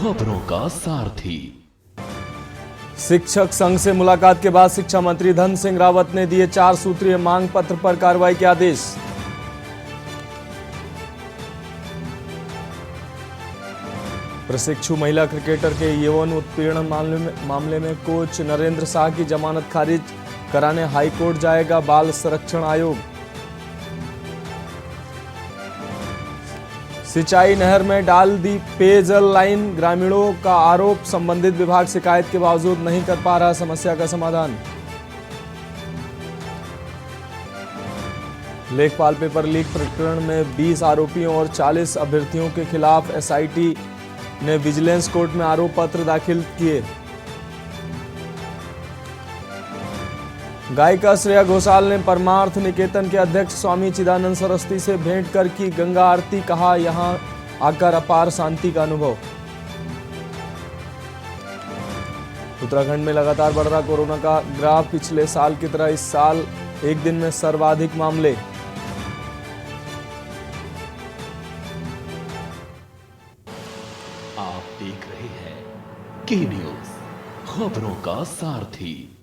खबरों का सारथी। शिक्षक संघ से मुलाकात के बाद शिक्षा मंत्री धन सिंह रावत ने दिए 4 सूत्रीय मांग पत्र पर कार्रवाई के आदेश। प्रशिक्षु महिला क्रिकेटर के यौन उत्पीड़न मामले में कोच नरेंद्र शाह की जमानत खारिज कराने हाईकोर्ट जाएगा बाल संरक्षण आयोग। सिंचाई नहर में डाल दी पेयजल लाइन, ग्रामीणों का आरोप संबंधित विभाग शिकायत के बावजूद नहीं कर पा रहा समस्या का समाधान। लेखपाल पेपर लीक प्रकरण में 20 आरोपियों और 40 अभ्यर्थियों के खिलाफ एसआईटी ने विजिलेंस कोर्ट में आरोप पत्र दाखिल किए। गायिका श्रेया घोषाल ने परमार्थ निकेतन के अध्यक्ष स्वामी चिदानंद सरस्वती से भेंट कर की गंगा आरती, कहा यहां आकर अपार शांति का अनुभव। उत्तराखंड में लगातार बढ़ रहा कोरोना का ग्राफ, पिछले साल की तरह इस साल एक दिन में सर्वाधिक मामले। आप देख रहे हैं के न्यूज, खबरों का सारथी।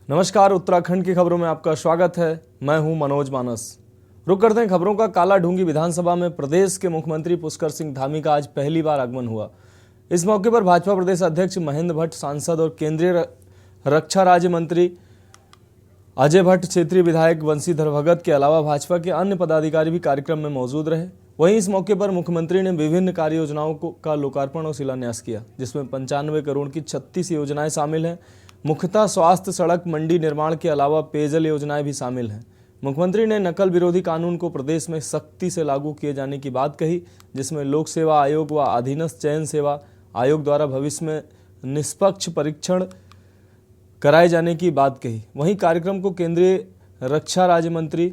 नमस्कार, उत्तराखंड की खबरों में आपका स्वागत है। मैं हूं मनोज मानस। रुक करते हैं खबरों का। कालाढूंगी विधानसभा में प्रदेश के मुख्यमंत्री पुष्कर सिंह धामी का आज पहली बार आगमन हुआ। इस मौके पर भाजपा प्रदेश अध्यक्ष महेंद्र भट्ट, सांसद और केंद्रीय रक्षा राज्य मंत्री अजय भट्ट, क्षेत्रीय विधायक बंशीधर भगत के अलावा भाजपा के अन्य पदाधिकारी भी कार्यक्रम में मौजूद रहे। वहीं इस मौके पर मुख्यमंत्री ने विभिन्न कार्य योजनाओं का लोकार्पण और शिलान्यास किया, जिसमें 95 करोड़ की 36 योजनाएं शामिल हैं। मुख्यतः स्वास्थ्य, सड़क, मंडी निर्माण के अलावा पेयजल योजनाएं भी शामिल हैं। मुख्यमंत्री ने नकल विरोधी कानून को प्रदेश में सख्ती से लागू किए जाने की बात कही, जिसमें लोक सेवा आयोग व अधीनस्थ चयन सेवा आयोग द्वारा भविष्य में निष्पक्ष परीक्षण कराए जाने की बात कही। वहीं कार्यक्रम को केंद्रीय रक्षा राज्य मंत्री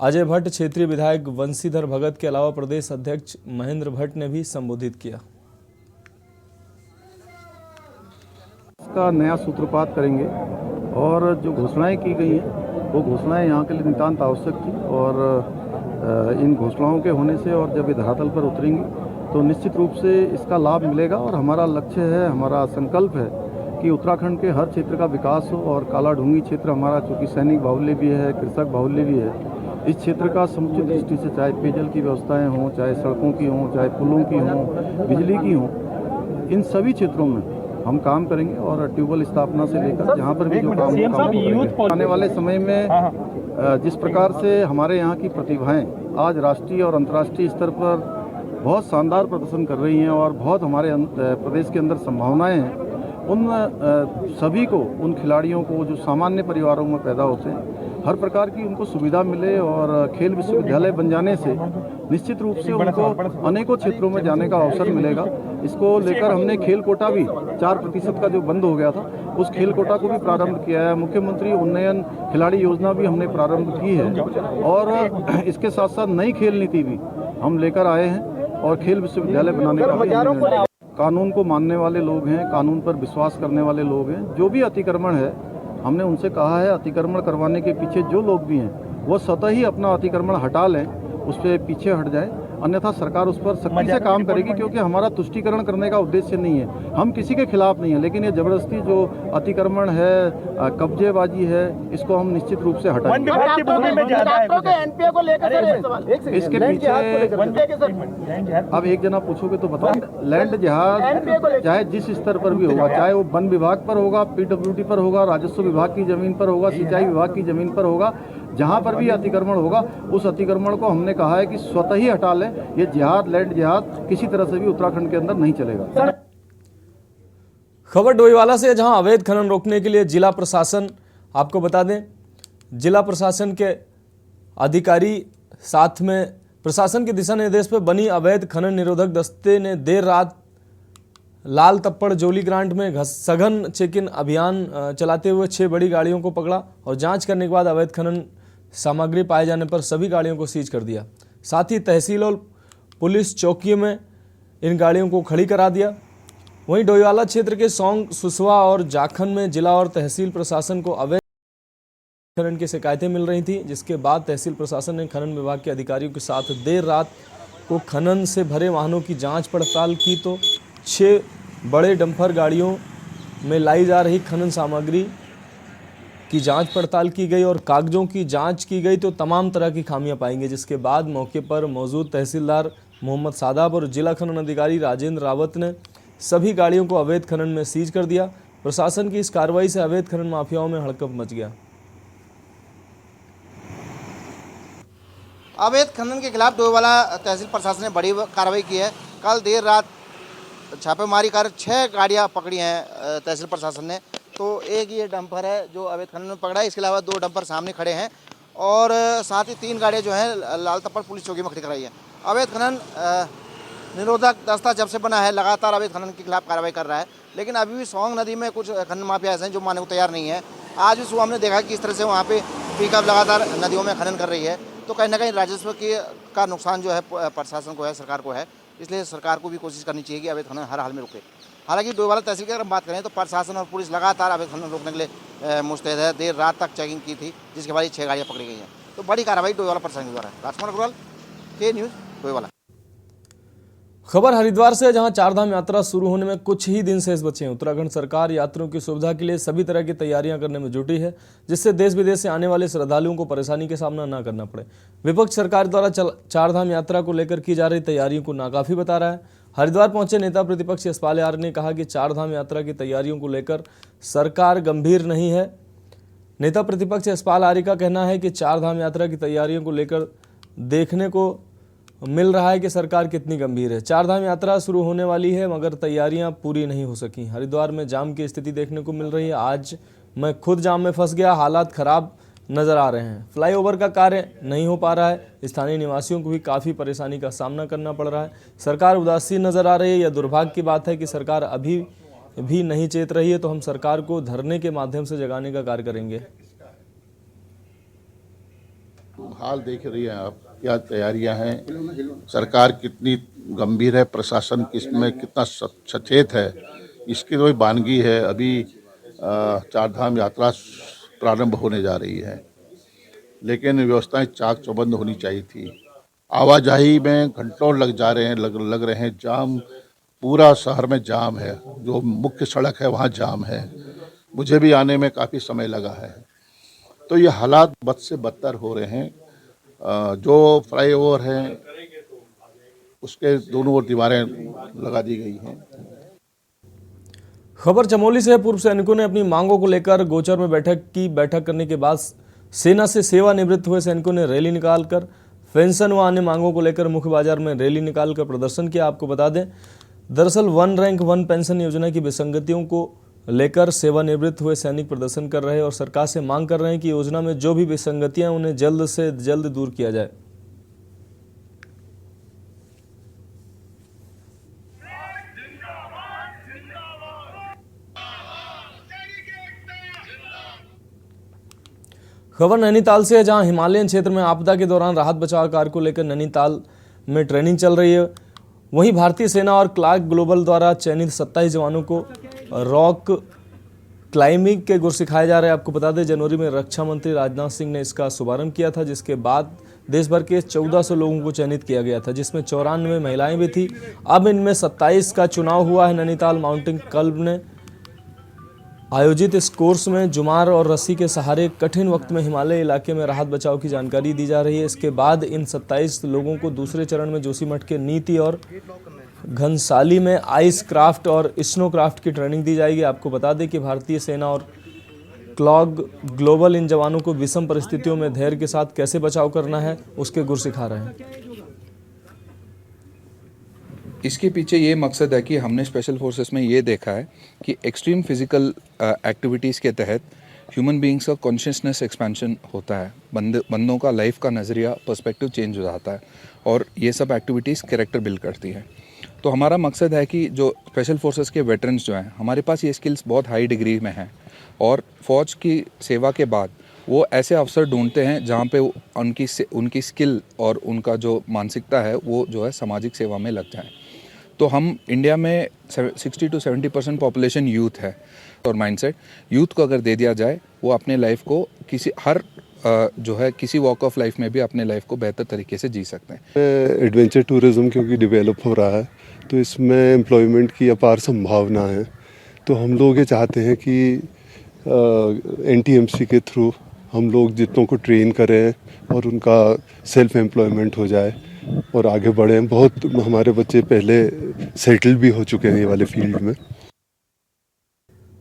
अजय भट्ट, क्षेत्रीय विधायक बंशीधर भगत के अलावा प्रदेश अध्यक्ष महेंद्र भट्ट ने भी संबोधित किया। का नया सूत्रपात करेंगे और जो घोषणाएं की गई हैं वो घोषणाएं यहाँ के लिए नितांत आवश्यक थी और इन घोषणाओं के होने से और जब ये धरातल पर उतरेंगी तो निश्चित रूप से इसका लाभ मिलेगा। और हमारा लक्ष्य है, हमारा संकल्प है कि उत्तराखंड के हर क्षेत्र का विकास हो। और कालाढूंगी क्षेत्र हमारा चूँकि सैनिक बाहुल्य भी है, कृषक बाहुल्य भी है, इस क्षेत्र का समुचित दृष्टि से चाहे पेयजल की व्यवस्थाएँ हों, चाहे सड़कों की हों, चाहे पुलों की हों, बिजली की हों, इन सभी क्षेत्रों में हम काम करेंगे। और ट्यूबवेल स्थापना से लेकर जहाँ पर भी जो काम आने वाले समय में जिस प्रकार से हमारे यहाँ की प्रतिभाएं आज राष्ट्रीय और अंतर्राष्ट्रीय स्तर पर बहुत शानदार प्रदर्शन कर रही हैं और बहुत हमारे प्रदेश के अंदर संभावनाएं हैं, उन सभी को, उन खिलाड़ियों को जो सामान्य परिवारों में पैदा होते हैं, हर प्रकार की उनको सुविधा मिले। और खेल विश्वविद्यालय बन जाने से निश्चित रूप से उनको अनेकों क्षेत्रों में जाने का अवसर मिलेगा। इसको लेकर हमने खेल कोटा भी 4% का जो बंद हो गया था, उस खेल कोटा को भी प्रारंभ किया है। मुख्यमंत्री उन्नयन खिलाड़ी योजना भी हमने प्रारंभ की है और इसके साथ साथ नई खेल नीति भी हम लेकर आए हैं और खेल विश्वविद्यालय बनाने का भी। कानून को मानने वाले लोग हैं, कानून पर विश्वास करने वाले लोग हैं। जो भी अतिक्रमण है, हमने उनसे कहा है अतिक्रमण करवाने के पीछे जो लोग भी हैं वो स्वतः ही अपना अतिक्रमण हटा लें, उस पर पीछे हट जाएं, अन्यथा सरकार उस पर सख्ती से काम करेगी। क्योंकि हमारा तुष्टीकरण करने का उद्देश्य नहीं है, हम किसी के खिलाफ नहीं है, लेकिन ये जबरदस्ती जो अतिक्रमण है, कब्जेबाजी है, इसको हम निश्चित रूप से हटाएंगे। इसके पीछे अब एक जना पूछोगे तो बताओ। लैंड जहाज चाहे जिस स्तर पर भी होगा, चाहे वो वन विभाग पर होगा, पीडब्ल्यूडी पर होगा, राजस्व विभाग की जमीन पर होगा, सिंचाई विभाग की जमीन पर होगा, जहां पर भी अतिक्रमण होगा उस अतिक्रमण को हमने कहा है कि स्वतः ही हटा लें। ये जिहाद, लैंड जिहाद किसी तरह से भी उत्तराखंड के अंदर नहीं चलेगा। खबर डोईवाला से, जहां अवैध खनन रोकने के लिए जिला प्रशासन, आपको बता दें, जिला प्रशासन के अधिकारी साथ में प्रशासन के दिशा निर्देश पर बनी अवैध खनन निरोधक दस्ते ने देर रात लाल तप्पड़ जोली ग्रांट में सघन चेक इन अभियान चलाते हुए 6 बड़ी गाड़ियों को पकड़ा और जांच करने के बाद अवैध खनन सामग्री पाए जाने पर सभी गाड़ियों को सीज कर दिया। साथ ही तहसील और पुलिस चौकियों में इन गाड़ियों को खड़ी करा दिया। वहीं डोईवाला क्षेत्र के सौंग, सुसवा और जाखन में जिला और तहसील प्रशासन को अवैध खनन की शिकायतें मिल रही थी, जिसके बाद तहसील प्रशासन ने खनन विभाग के अधिकारियों के साथ देर रात को खनन से भरे वाहनों की जांच पड़ताल की तो 6 बड़े डंपर गाड़ियों में लाई जा रही खनन सामग्री की जांच पड़ताल की गई और कागजों की जांच की गई तो तमाम तरह की खामियां पाई गई, जिसके बाद मौके पर मौजूद तहसीलदार मोहम्मद सादाब और जिला खनन अधिकारी राजेंद्र रावत ने सभी गाड़ियों को अवैध खनन में सीज कर दिया। प्रशासन की इस कार्रवाई से अवैध खनन माफियाओं में हड़कंप मच गया। अवैध खनन के खिलाफ डोईवाला तहसील प्रशासन ने बड़ी कार्रवाई की है। कल देर रात छापेमारी कर 6 गाड़ियां पकड़ी हैं तहसील प्रशासन ने। तो एक ये डंपर है जो अवैध खनन में पकड़ा है, इसके अलावा 2 डंपर सामने खड़े हैं और साथ ही 3 गाड़ियां जो हैं लाल तप्पड़ पुलिस चौकी में खड़ी कराई है। अवैध खनन निरोधक दस्ता जब से बना है लगातार अवैध खनन के खिलाफ कार्रवाई कर रहा है, लेकिन अभी भी सोंग नदी में कुछ खनन माफिया ऐसे हैं जो मानने को तैयार नहीं है। आज भी सुबह हमने देखा कि इस तरह से वहाँ पे पिकअप लगातार नदियों में खनन कर रही है, तो कहीं ना कहीं राजस्व का नुकसान जो है प्रशासन को है, सरकार को है। इसलिए सरकार को भी कोशिश करनी चाहिए कि अवैध खनन हर हाल में रुके। हालांकि डोईवाला तहसील की अगर हम बात करें तो प्रशासन और पुलिस लगातार अवैध खनन रोकने के लिए मुस्तैद है। देर रात तक चेकिंग की थी, जिसके बाद 6 गाड़ियाँ पकड़ी गई हैं। तो बड़ी कार्रवाई डोईवाला प्रशासन द्वारा। राजकुमार अग्रवाल, के न्यूज़, डोईवाला। खबर हरिद्वार से, जहां चारधाम यात्रा शुरू होने में कुछ ही दिन शेष बचे हैं। उत्तराखंड सरकार यात्रियों की सुविधा के लिए सभी तरह की तैयारियां करने में जुटी है, जिससे देश विदेश से आने वाले श्रद्धालुओं को परेशानी का सामना न करना पड़े। विपक्ष सरकार द्वारा चारधाम यात्रा को लेकर की जा रही तैयारियों को नाकाफी बता रहा है। हरिद्वार पहुंचे नेता प्रतिपक्ष यशपाल आर्य ने कहा कि चारधाम यात्रा की तैयारियों को लेकर सरकार गंभीर नहीं है। नेता प्रतिपक्ष यशपाल आर्य का कहना है कि चारधाम यात्रा की तैयारियों को लेकर देखने को मिल रहा है कि सरकार कितनी गंभीर है। चारधाम यात्रा शुरू होने वाली है मगर तैयारियां पूरी नहीं हो सकी। हरिद्वार में जाम की स्थिति देखने को मिल रही है। आज मैं खुद जाम में फंस गया, हालात खराब नजर आ रहे हैं। फ्लाईओवर का कार्य नहीं हो पा रहा है। स्थानीय निवासियों को भी काफ़ी परेशानी का सामना करना पड़ रहा है। सरकार उदासीन नजर आ रही है। यह दुर्भाग्य की बात है कि सरकार अभी भी नहीं चेत रही है, तो हम सरकार को धरने के माध्यम से जगाने का कार्य करेंगे। हाल देख रही हैं आप, क्या तैयारियां हैं, सरकार कितनी गंभीर है, प्रशासन किसमें कितना सचेत है, इसकी कोई वानगी है। अभी चारधाम यात्रा प्रारंभ होने जा रही है, लेकिन व्यवस्थाएं चाक चौबंद होनी चाहिए थी। आवाजाही में घंटों लग रहे हैं जाम, पूरा शहर में जाम है। जो मुख्य सड़क है वहाँ जाम है। मुझे भी आने में काफ़ी समय लगा है। तो ये हालात बद से बदतर हो रहे हैं। जो फ्लाईओवर हैं उसके दोनों ओर दीवारें लगा दी गई हैं। खबर चमोली से। पूर्व सैनिकों ने अपनी मांगों को लेकर गोचर में बैठक करने के बाद सेना से सेवानिवृत्त हुए सैनिकों ने रैली निकालकर पेंशन व अन्य मांगों को लेकर मुख्य बाजार में रैली निकालकर प्रदर्शन किया। आपको बता दें, दरअसल 1 रैंक 1 पेंशन योजना की विसंगतियों को लेकर सेवानिवृत्त हुए सैनिक प्रदर्शन कर रहे हैं और सरकार से मांग कर रहे हैं कि योजना में जो भी विसंगतियां हैं उन्हें जल्द से जल्द दूर किया जाए। खबर नैनीताल से है, जहां हिमालयन क्षेत्र में आपदा के दौरान राहत बचाव कार्य को लेकर नैनीताल में ट्रेनिंग चल रही है। वहीं भारतीय सेना और क्लार्क ग्लोबल द्वारा चयनित 27 जवानों को रॉक क्लाइंबिंग के गुर सिखाए जा रहे हैं। आपको बता दें, जनवरी में रक्षा मंत्री राजनाथ सिंह ने इसका शुभारंभ किया था, जिसके बाद देश भर के 1400 लोगों को चयनित किया गया था, जिसमें 94 महिलाएं भी थी। अब इनमें 27 का चुनाव हुआ है। नैनीताल माउंटेन क्लब ने आयोजित इस कोर्स में जुमार और रस्सी के सहारे कठिन वक्त में हिमालय इलाके में राहत बचाव की जानकारी दी जा रही है। इसके बाद इन 27 लोगों को दूसरे चरण में जोशीमठ के नीति और घनसाली में आइस क्राफ्ट और स्नो क्राफ्ट की ट्रेनिंग दी जाएगी। आपको बता दें कि भारतीय सेना और क्लॉग ग्लोबल इन जवानों को विषम परिस्थितियों में धैर्य के साथ कैसे बचाव करना है उसके गुर सिखा रहे हैं। इसके पीछे ये मकसद है कि हमने स्पेशल फोर्सेस में ये देखा है कि एक्सट्रीम फिजिकल एक्टिविटीज़ के तहत ह्यूमन बीइंग्स का कॉन्शियसनेस एक्सपेंशन होता है। बंदों का लाइफ का नज़रिया पर्सपेक्टिव चेंज हो जाता है और ये सब एक्टिविटीज़ कैरेक्टर बिल्ड करती है। तो हमारा मकसद है कि जो स्पेशल फोर्सेस के वेटरन्स जो हैं, हमारे पास ये स्किल्स बहुत हाई डिग्री में हैं और फ़ौज की सेवा के बाद वो ऐसे अवसर ढूंढते हैं जहाँ पे उनकी स्किल और उनका जो मानसिकता है वो जो है सामाजिक सेवा में लग जाए। तो हम इंडिया में 60 to 70% पॉपुलेशन यूथ है और माइंडसेट यूथ को अगर दे दिया जाए, वो अपने लाइफ को हर जो है किसी वॉक ऑफ लाइफ में भी अपने लाइफ को बेहतर तरीके से जी सकते हैं। एडवेंचर टूरिज़्म क्योंकि डेवलप हो रहा है तो इसमें एम्प्लॉयमेंट की अपार संभावना है, तो हम लोग ये चाहते हैं कि NTMC के थ्रू हम लोग जितनों को ट्रेन करें और उनका सेल्फ एम्प्लॉयमेंट हो जाए और आगे बढ़ें। बहुत हमारे बच्चे पहले सेटल भी हो चुके हैं ये वाले फील्ड में।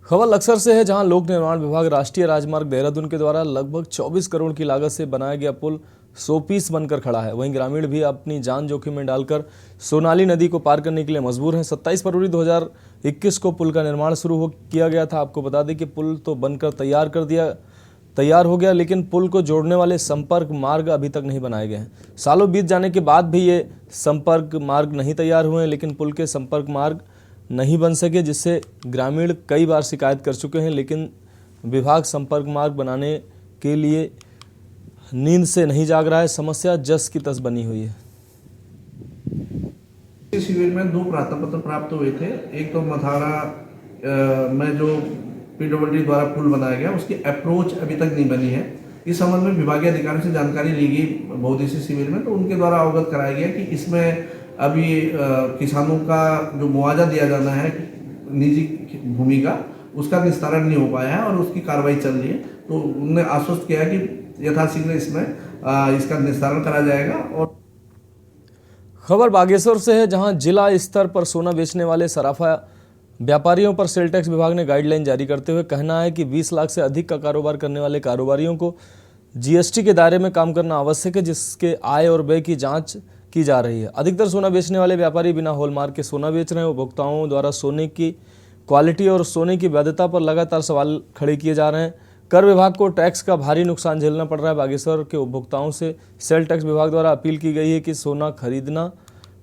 खबर लक्सर से है, जहां लोक निर्माण विभाग राष्ट्रीय राजमार्ग देहरादून के द्वारा लगभग 24 करोड़ की लागत से बनाया गया पुल 100 पीस बनकर खड़ा है। वहीं ग्रामीण भी अपनी जान जोखिम में डालकर सोनाली नदी को पार करने के लिए मजबूर हैं। 27 फरवरी 2021 को पुल का निर्माण शुरू किया गया था। आपको बता दें कि पुल तो बनकर तैयार हो गया, लेकिन पुल को जोड़ने वाले संपर्क मार्ग अभी तक नहीं बनाए गए हैं। सालों बीत जाने के बाद भी ये संपर्क मार्ग नहीं तैयार हुए हैं, लेकिन पुल के संपर्क मार्ग नहीं बन सके, जिससे ग्रामीण कई बार शिकायत कर चुके हैं। लेकिन विभाग संपर्क मार्ग बनाने के लिए नींद से नहीं जाग रहा है। समस्या जस की तस बनी हुई है। इस शिविर में 2 प्रार्थना पत्र प्राप्त हुए थे। एक तो मथारा में जो PWD द्वारा पुल बनाया गया उसकी अप्रोच अभी तक नहीं बनी है। इस संबंध में विभागीय अधिकारियों से जानकारी ली गई बहुउद्देशीय शिविर में, तो उनके द्वारा अवगत कराया गया कि इसमें अभी किसानों का जो मुआवजा दिया जाना है निजी भूमि का, उसका निस्तारण नहीं हो पाया है और उसकी कार्रवाई चल रही है। तो उन्होंने आश्वस्त किया कि यथाशीघ्र इसमें इसका निस्तारण करा जाएगा। और खबर बागेश्वर से है, जहां जिला स्तर पर सोना बेचने वाले सराफा व्यापारियों पर सेल टैक्स विभाग ने गाइडलाइन जारी करते हुए कहना है कि 20 लाख से अधिक का कारोबार करने वाले कारोबारियों को GST के दायरे में काम करना आवश्यक है, जिसके आय और व्यय की जांच की जा रही है। अधिकतर सोना बेचने वाले व्यापारी बिना हॉलमार्क के सोना बेच रहे हैं। उपभोक्ताओं द्वारा सोने की क्वालिटी और सोने की वैधता पर लगातार सवाल खड़े किए जा रहे हैं। कर विभाग को टैक्स का भारी नुकसान झेलना पड़ रहा है। बागेश्वर के उपभोक्ताओं से सेल टैक्स विभाग द्वारा अपील की गई है कि सोना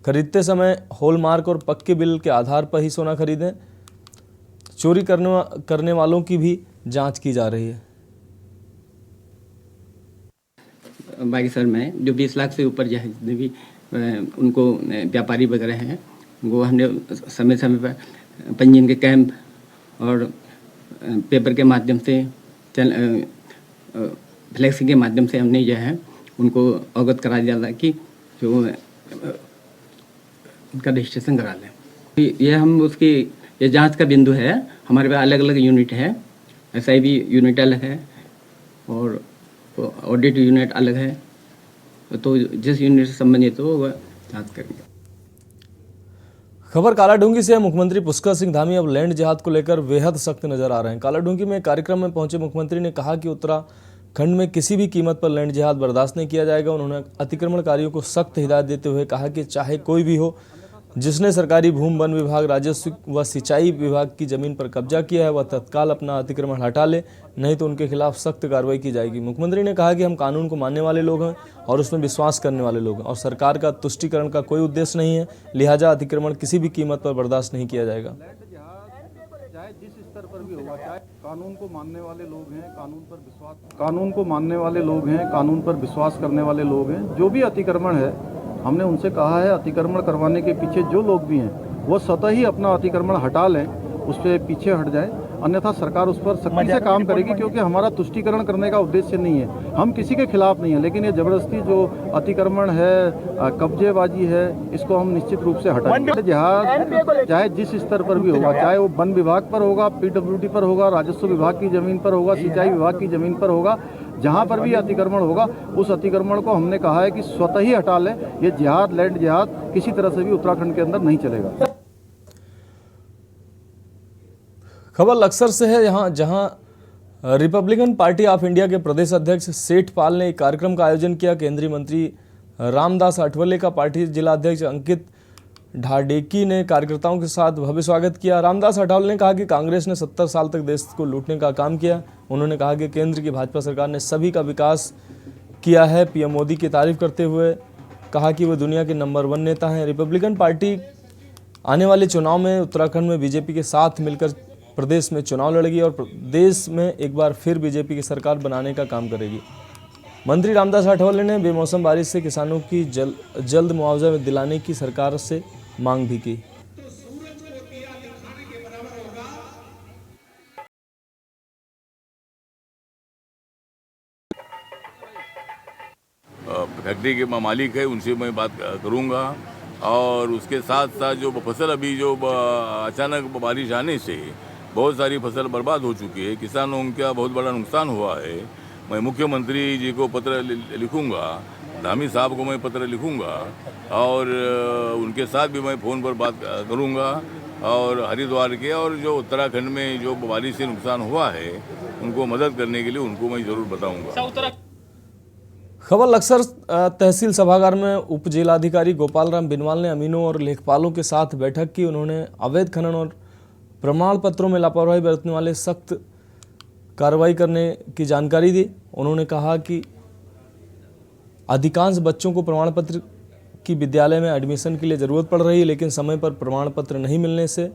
खरीदते समय हॉलमार्क और पक्के बिल के आधार पर ही सोना खरीदें। चोरी करने वालों की भी जांच की जा रही है। बागेश्वर में जो 20 लाख से ऊपर जो है जितने भी उनको व्यापारी वगैरह हैं, वो हमने समय समय पर पंजीयन के कैंप और पेपर के माध्यम से फ्लैक्स के माध्यम से हमने जो है उनको अवगत करा दिया था कि जो उनका रजिस्ट्रेशन करा लें। ये हम उसकी ये जांच का बिंदु है। हमारे पास अलग अलग यूनिट है, SIB यूनिट अलग है और ऑडिट यूनिट अलग है, तो जिस यूनिट से संबंधित हो वह जांच करेंगे। खबर कालाढूंगी से है। मुख्यमंत्री पुष्कर सिंह धामी अब लैंड जिहाद को लेकर बेहद सख्त नजर आ रहे हैं। कालाढूंगी में कार्यक्रम में पहुंचे मुख्यमंत्री ने कहा कि उत्तराखंड में किसी भी कीमत पर लैंड जिहाद बर्दाश्त नहीं किया जाएगा। उन्होंने अतिक्रमणकारियों को सख्त हिदायत देते हुए कहा कि चाहे कोई भी हो, जिसने सरकारी भूमि, वन विभाग, राजस्व व सिंचाई विभाग की जमीन पर कब्जा किया है, वह तत्काल अपना अतिक्रमण हटा ले, नहीं तो उनके खिलाफ सख्त कार्रवाई की जाएगी। मुख्यमंत्री ने कहा कि हम कानून को मानने वाले लोग हैं और उसमें विश्वास करने वाले लोग हैं और सरकार का तुष्टीकरण का कोई उद्देश्य नहीं है, लिहाजा अतिक्रमण किसी भी कीमत पर बर्दाश्त नहीं किया जाएगा। चाहे जिस स्तर पर भी होगा, चाहे कानून को मानने वाले लोग हैं, कानून को मानने वाले लोग हैं, कानून पर विश्वास करने वाले लोग हैं। जो भी अतिक्रमण है, हमने उनसे कहा है अतिक्रमण करवाने के पीछे जो लोग भी हैं वो स्वतः ही अपना अतिक्रमण हटा लें, उस पर पीछे हट जाए, अन्यथा सरकार उस पर सख्ती से काम करेगी। क्योंकि हमारा तुष्टीकरण करने का उद्देश्य नहीं है, हम किसी के खिलाफ नहीं है, लेकिन ये जबरदस्ती जो अतिक्रमण है, कब्जेबाजी है, इसको हम निश्चित रूप से हटाएंगे। जहाज चाहे जिस स्तर पर भी होगा, चाहे वो वन विभाग पर होगा, PWD पर होगा, राजस्व विभाग की जमीन पर होगा, सिंचाई विभाग की जमीन पर होगा, जहां पर भी अतिक्रमण होगा उस अतिक्रमण को हमने कहा है कि स्वतः ही हटा लें। ये जिहाद, लैंड जिहाद किसी तरह से भी उत्तराखंड के अंदर नहीं चलेगा। खबर लक्सर से है, जहां रिपब्लिकन पार्टी ऑफ इंडिया के प्रदेश अध्यक्ष सेठ पाल ने एक कार्यक्रम का आयोजन किया। केंद्रीय मंत्री रामदास अठवले का पार्टी जिला अध्यक्ष अंकित ढाडेकी ने कार्यकर्ताओं के साथ भव्य स्वागत किया। रामदास अठवले ने कहा कि कांग्रेस ने 70 साल तक देश को लूटने का काम किया। उन्होंने कहा कि केंद्र की भाजपा सरकार ने सभी का विकास किया है। PM मोदी की तारीफ करते हुए कहा कि वे दुनिया के नंबर 1 नेता हैं। रिपब्लिकन पार्टी आने वाले चुनाव में उत्तराखंड में बीजेपी के साथ मिलकर प्रदेश में चुनाव लड़ेगी और देश में एक बार फिर बीजेपी की सरकार बनाने का काम करेगी। मंत्री रामदास अठवले ने बेमौसम बारिश से किसानों की जल्द मुआवजा दिलाने की सरकार से मांग भी की। फैक्ट्री के मालिक है उनसे मैं बात करूँगा। और उसके साथ साथ जो फसल अभी जो अचानक बारिश आने से बहुत सारी फसल बर्बाद हो चुकी है, किसानों का बहुत बड़ा नुकसान हुआ है। मैं मुख्यमंत्री जी को पत्र लिखूंगा, धामी साहब को मैं पत्र लिखूंगा और उनके साथ भी मैं फ़ोन पर बात करूंगा। और हरिद्वार के और जो उत्तराखंड में जो बारिश से नुकसान हुआ है उनको मदद करने के लिए उनको मैं ज़रूर बताऊंगा। खबर लक्सर तहसील सभागार में उप जिलाधिकारी गोपाल राम बिनवाल ने अमीनों और लेखपालों के साथ बैठक की। उन्होंने अवैध खनन और प्रमाण पत्रों में लापरवाही बरतने वाले सख्त कार्रवाई करने की जानकारी दी। उन्होंने कहा कि अधिकांश बच्चों को प्रमाण पत्र की विद्यालय में एडमिशन के लिए ज़रूरत पड़ रही है, लेकिन समय पर प्रमाण पत्र नहीं मिलने से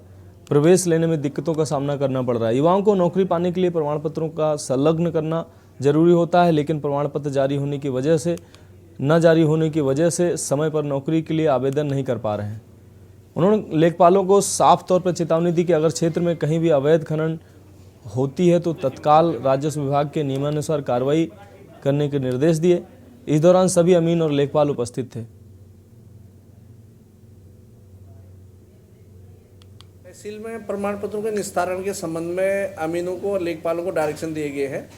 प्रवेश लेने में दिक्कतों का सामना करना पड़ रहा है। युवाओं को नौकरी पाने के लिए प्रमाण पत्रों का संलग्न करना जरूरी होता है, लेकिन प्रमाण पत्र जारी होने की वजह से समय पर नौकरी के लिए आवेदन नहीं कर पा रहे हैं। उन्होंने लेखपालों को साफ तौर पर चेतावनी दी कि अगर क्षेत्र में कहीं भी अवैध खनन होती है तो तत्काल राजस्व विभाग के नियमानुसार कार्रवाई करने के निर्देश दिए। इस दौरान सभी अमीन और लेखपाल उपस्थित थे। तहसील में प्रमाण पत्रों के निस्तारण के संबंध में अमीनों को और लेखपालों को डायरेक्शन दिए गए हैं।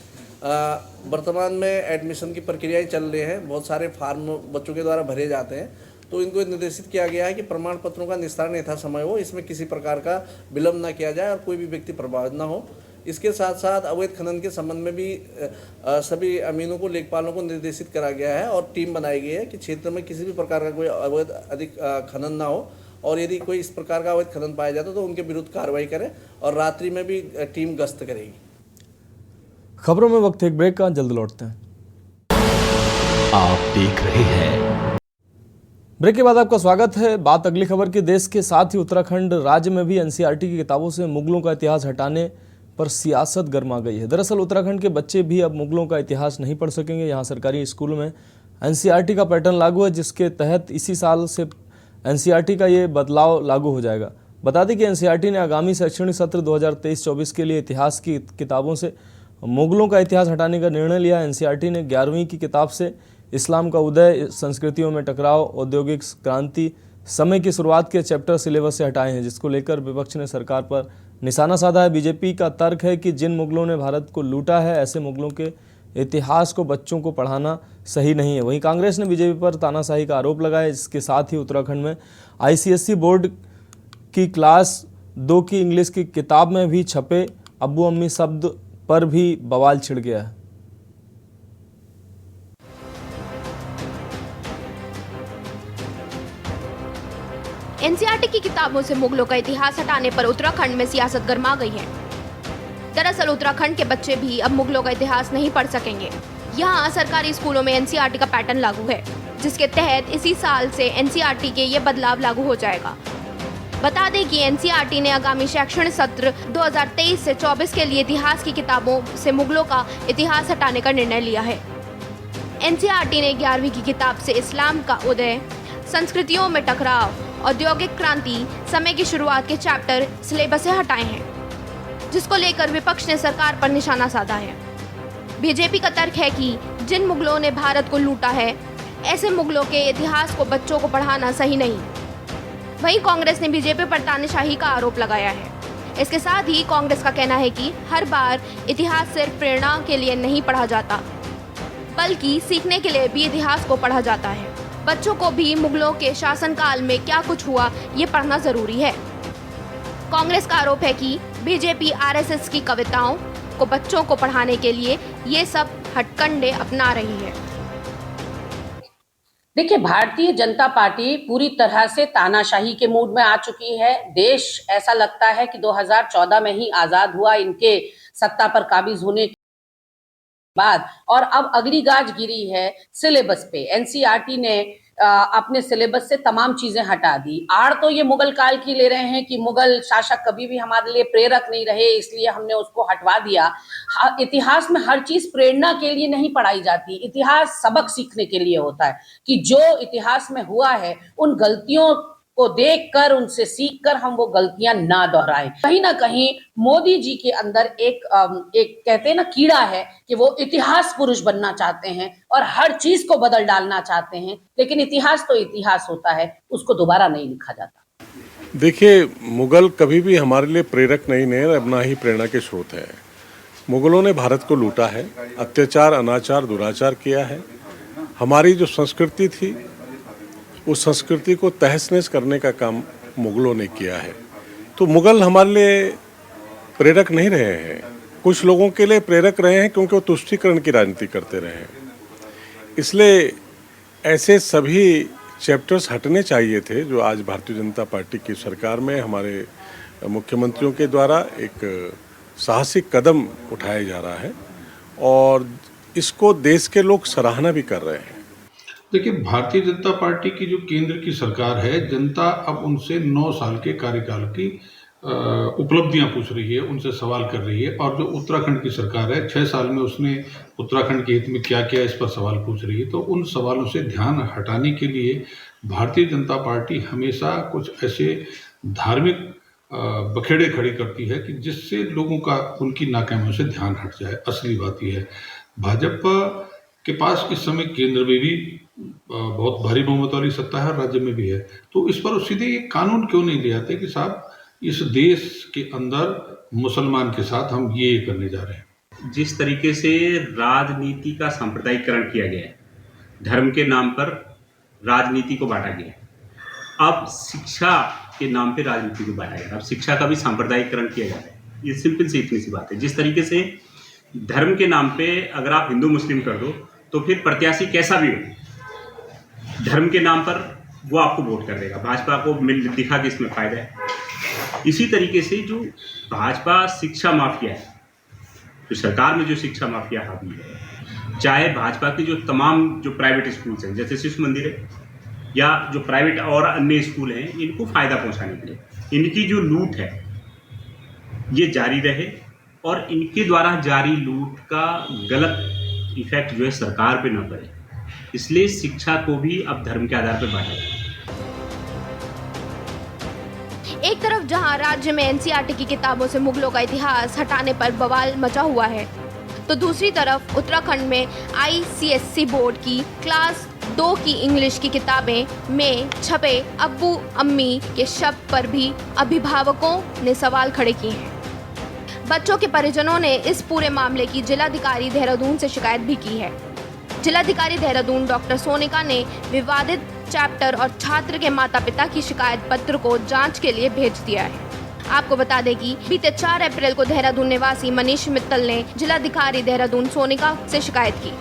वर्तमान में एडमिशन की प्रक्रियाएं चल रही हैं, बहुत सारे फार्म बच्चों के द्वारा भरे जाते हैं, तो इनको निर्देशित किया गया है कि प्रमाण पत्रों का निस्तारण यथा समय हो, इसमें किसी प्रकार का विलम्ब न किया जाए और कोई भी व्यक्ति प्रभावित न हो। इसके साथ साथ अवैध खनन के संबंध में भी सभी अमीनों को लेखपालों को निर्देशित करा गया है और टीम बनाई गई है कि क्षेत्र में किसी भी प्रकार का कोई अवैध अधिक खनन ना हो, और यदि कोई इस प्रकार का अवैध खनन पाया जाता तो उनके विरुद्ध कार्रवाई करें, और रात्रि में भी टीम गश्त करेगी। खबरों में वक्त एक ब्रेक का, जल्द लौटते हैं। आप देख रहे हैं। ब्रेक के बाद आपका स्वागत है। बात अगली खबर की। देश के साथ ही उत्तराखंड राज्य में भी एनसीईआरटी की किताबों से मुगलों का इतिहास हटाने पर सियासत गर्मा गई है। दरअसल उत्तराखंड के बच्चे भी अब मुगलों का इतिहास नहीं पढ़ सकेंगे। यहाँ सरकारी स्कूलों में एनसीईआरटी का पैटर्न लागू है, जिसके तहत इसी साल से एनसीईआरटी का ये बदलाव लागू हो जाएगा। बता दें कि एनसीईआरटी ने आगामी शैक्षणिक सत्र 2023-24 के लिए इतिहास की किताबों से मुगलों का इतिहास हटाने का निर्णय लिया। एनसीईआरटी ने 11वीं की किताब से इस्लाम का उदय, संस्कृतियों में टकराव, औद्योगिक क्रांति, समय की शुरुआत के चैप्टर सिलेबस से हटाए हैं, जिसको लेकर विपक्ष ने सरकार पर निशाना साधा है। बीजेपी का तर्क है कि जिन मुगलों ने भारत को लूटा है, ऐसे मुगलों के इतिहास को बच्चों को पढ़ाना सही नहीं है। वहीं कांग्रेस ने बीजेपी पर तानाशाही का आरोप लगाया। इसके साथ ही उत्तराखंड में आईसीएसई बोर्ड की क्लास 2 की इंग्लिश की किताब में भी छपे अब्बू अम्मी शब्द पर भी बवाल छिड़ गया है। एनसीईआरटी की किताबों से मुगलों का इतिहास हटाने पर उत्तराखंड में सियासत गर्मा गई है। दरअसल उत्तराखंड के बच्चे भी अब मुगलों का इतिहास नहीं पढ़ सकेंगे। यहाँ सरकारी स्कूलों में एनसीईआरटी का पैटर्न लागू है, जिसके तहत इसी साल से एनसीईआरटी के ये बदलाव लागू हो जाएगा। बता दें कि एनसीईआरटी ने आगामी शैक्षणिक सत्र 2023 से 24 के लिए इतिहास की किताबों से मुगलों का इतिहास हटाने का निर्णय लिया है। एनसीईआरटी ने 11वीं की किताब से इस्लाम का उदय, संस्कृतियों में टकराव, औद्योगिक क्रांति, समय की शुरुआत के चैप्टर सिलेबस से हटाए हैं, जिसको लेकर विपक्ष ने सरकार पर निशाना साधा है। बीजेपी का तर्क है कि जिन मुगलों ने भारत को लूटा है, ऐसे मुगलों के इतिहास को बच्चों को पढ़ाना सही नहीं। वहीं कांग्रेस ने बीजेपी पर तानाशाही का आरोप लगाया है। इसके साथ ही कांग्रेस का कहना है कि हर बार इतिहास सिर्फ प्रेरणा के लिए नहीं पढ़ा जाता, बल्कि सीखने के लिए भी इतिहास को पढ़ा जाता है। बच्चों को भी मुगलों के शासनकाल में क्या कुछ हुआ, ये पढ़ना जरूरी है। कांग्रेस का आरोप है कि बीजेपी आरएसएस की कविताओं को बच्चों को पढ़ाने के लिए ये सब हथकंडे अपना रही है। देखिए, भारतीय जनता पार्टी पूरी तरह से तानाशाही के मूड में आ चुकी है। देश ऐसा लगता है कि 2014 में ही आजाद हुआ इनके सत्ता पर काबिज होने के बाद, और अब अगली गाज गिरी है सिलेबस पे। एनसीईआरटी ने अपने सिलेबस से तमाम चीजें हटा दी। आड़ तो ये मुगल काल की ले रहे हैं कि मुगल शासक कभी भी हमारे लिए प्रेरक नहीं रहे, इसलिए हमने उसको हटवा दिया। इतिहास में हर चीज प्रेरणा के लिए नहीं पढ़ाई जाती, इतिहास सबक सीखने के लिए होता है कि जो इतिहास में हुआ है उन गलतियों को देखकर, उनसे सीखकर हम वो गलतियां ना दोहराएं। कहीं ना कहीं मोदी जी के अंदर एक कहते हैं ना कीड़ा है कि वो इतिहास पुरुष बनना चाहते हैं और हर चीज को बदल डालना चाहते हैं, लेकिन इतिहास तो इतिहास होता है, उसको दोबारा नहीं लिखा जाता। देखिए, मुगल कभी भी हमारे लिए प्रेरक नहीं है, ना ही प्रेरणा के स्रोत है। मुगलों ने भारत को लूटा है, अत्याचार, अनाचार, दुराचार किया है। हमारी जो संस्कृति थी, उस संस्कृति को तहस-नहस करने का काम मुगलों ने किया है। तो मुगल हमारे लिए प्रेरक नहीं रहे हैं। कुछ लोगों के लिए प्रेरक रहे हैं क्योंकि वो तुष्टीकरण की राजनीति करते रहे हैं। इसलिए ऐसे सभी चैप्टर्स हटने चाहिए थे जो आज भारतीय जनता पार्टी की सरकार में हमारे मुख्यमंत्रियों के द्वारा एक साहसिक कदम उठाया जा रहा है और इसको देश के लोग सराहना भी कर रहे हैं। देखिए, भारतीय जनता पार्टी की जो केंद्र की सरकार है, जनता अब उनसे 9 साल के कार्यकाल की उपलब्धियां पूछ रही है, उनसे सवाल कर रही है। और जो उत्तराखंड की सरकार है, 6 साल में उसने उत्तराखंड के हित में क्या किया, इस पर सवाल पूछ रही है। तो उन सवालों से ध्यान हटाने के लिए भारतीय जनता पार्टी हमेशा कुछ ऐसे धार्मिक बखेड़े खड़ी करती है कि जिससे लोगों का उनकी नाकामियों से ध्यान हट जाए। असली बात यह है, भाजपा के पास इस समय केंद्र में भी बहुत भारी बहुमत वाली सत्ता है और राज्य में भी है। तो इस पर सीधे ये कानून क्यों नहीं ले आते कि साहब, इस देश के अंदर मुसलमान के साथ हम ये करने जा रहे हैं। जिस तरीके से राजनीति का सांप्रदायिकरण किया गया है, धर्म के नाम पर राजनीति को बांटा गया है, अब शिक्षा के नाम पे राजनीति को बांटा गया है, अब शिक्षा का भी सांप्रदायिकरण किया जा रहा है। ये सिंपल सी इतनी सी बात है। जिस तरीके से धर्म के नाम पे अगर आप हिंदू मुस्लिम कर दो तो फिर प्रत्याशी कैसा भी हो, धर्म के नाम पर वो आपको वोट कर देगा, भाजपा को मिल दिखा कि इसमें फायदा है। इसी तरीके से जो भाजपा शिक्षा माफिया है, जो सरकार में जो शिक्षा माफिया हावी है, चाहे भाजपा के जो तमाम जो प्राइवेट स्कूल्स हैं, जैसे शिशु मंदिर है या जो प्राइवेट और अन्य स्कूल हैं, इनको फायदा पहुंचाने के लिए इनकी जो लूट है ये जारी रहे और इनके द्वारा जारी लूट का गलत इफेक्ट जो है सरकार पे न पड़े, इसलिए शिक्षा को भी अब धर्म के आधार पर बांटा जाए। एक तरफ जहां राज्य में एनसीईआरटी की किताबों से मुगलों का इतिहास हटाने पर बवाल मचा हुआ है, तो दूसरी तरफ उत्तराखंड में आईसीएसई बोर्ड की क्लास 2 की इंग्लिश की किताबें में छपे अब्बू अम्मी के शब्द पर भी अभिभावकों ने सवाल खड़े किए हैं। बच्चों के परिजनों ने इस पूरे मामले की जिलाधिकारी देहरादून से शिकायत भी की है। जिलाधिकारी देहरादून डॉक्टर सोनिका ने विवादित चैप्टर और छात्र के माता-पिता की शिकायत पत्र को जांच के लिए भेज दिया है। आपको बता दें कि बीते 4 अप्रैल को देहरादून निवासी मनीष मित्तल ने जिलाधिकारी देहरादून सोनिका से शिकायत की,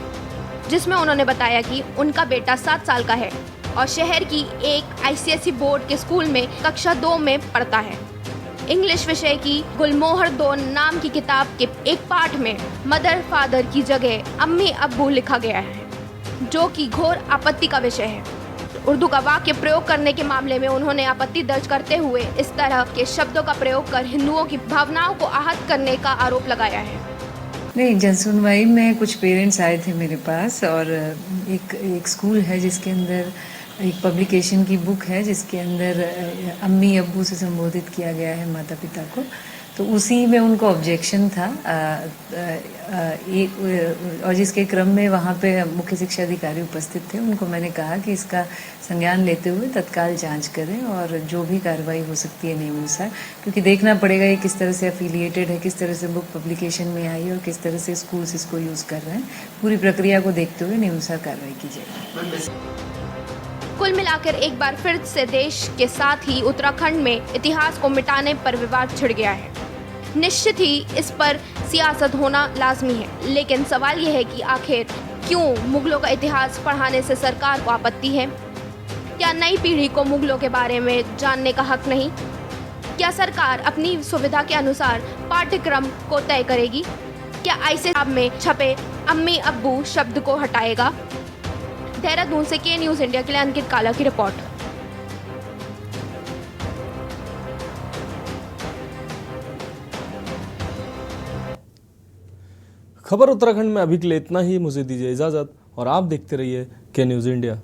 जिसमें उन्होंने बताया कि उनका बेटा 7 साल का है और शहर की एक आईसीएसई बोर्ड के स्कूल में कक्षा 2 में पढ़ता है। इंग्लिश विषय की गुलमोहर 2 नाम की किताब के एक पाठ में मदर फादर की जगह अम्मी अब्बू लिखा गया है, जो कि घोर आपत्ति का विषय है। उर्दू का वाक्य प्रयोग करने के मामले में उन्होंने आपत्ति दर्ज करते हुए इस तरह के शब्दों का प्रयोग कर हिंदुओं की भावनाओं को आहत करने का आरोप लगाया है। नहीं, जनसुनवाई में कुछ पेरेंट्स आए थे मेरे पास और एक स्कूल है जिसके अंदर एक पब्लिकेशन की बुक है जिसके अंदर अम्मी अब्बू से संबोधित किया गया है माता पिता को, तो उसी में उनको ऑब्जेक्शन था और जिसके क्रम में वहाँ पे मुख्य शिक्षा अधिकारी उपस्थित थे। उनको मैंने कहा कि इसका संज्ञान लेते हुए तत्काल जांच करें और जो भी कार्रवाई हो सकती है नियमानुसार, क्योंकि देखना पड़ेगा ये किस तरह से एफिलिएटेड है, किस तरह से बुक पब्लिकेशन में आई और किस तरह से स्कूल्स इसको यूज़ कर रहे हैं। पूरी प्रक्रिया को देखते हुए नियमानुसार कार्रवाई की जाएगी। कुल मिलाकर एक बार फिर से देश के साथ ही उत्तराखंड में इतिहास को मिटाने पर विवाद छिड़ गया है। निश्चित ही इस पर सियासत होना लाजमी है, लेकिन सवाल यह है कि आखिर क्यों मुगलों का इतिहास पढ़ाने से सरकार को आपत्ति है? क्या नई पीढ़ी को मुगलों के बारे में जानने का हक नहीं? क्या सरकार अपनी सुविधा के अनुसार पाठ्यक्रम को तय करेगी? क्या आईसीएसई में छपे अम्मी अब्बू शब्द को हटाएगा? देहरादून से के न्यूज़ इंडिया के लिए अंकित काला की रिपोर्ट। खबर उत्तराखंड में अभी के लिए इतना ही। मुझे दीजिए इजाजत और आप देखते रहिए के न्यूज़ इंडिया।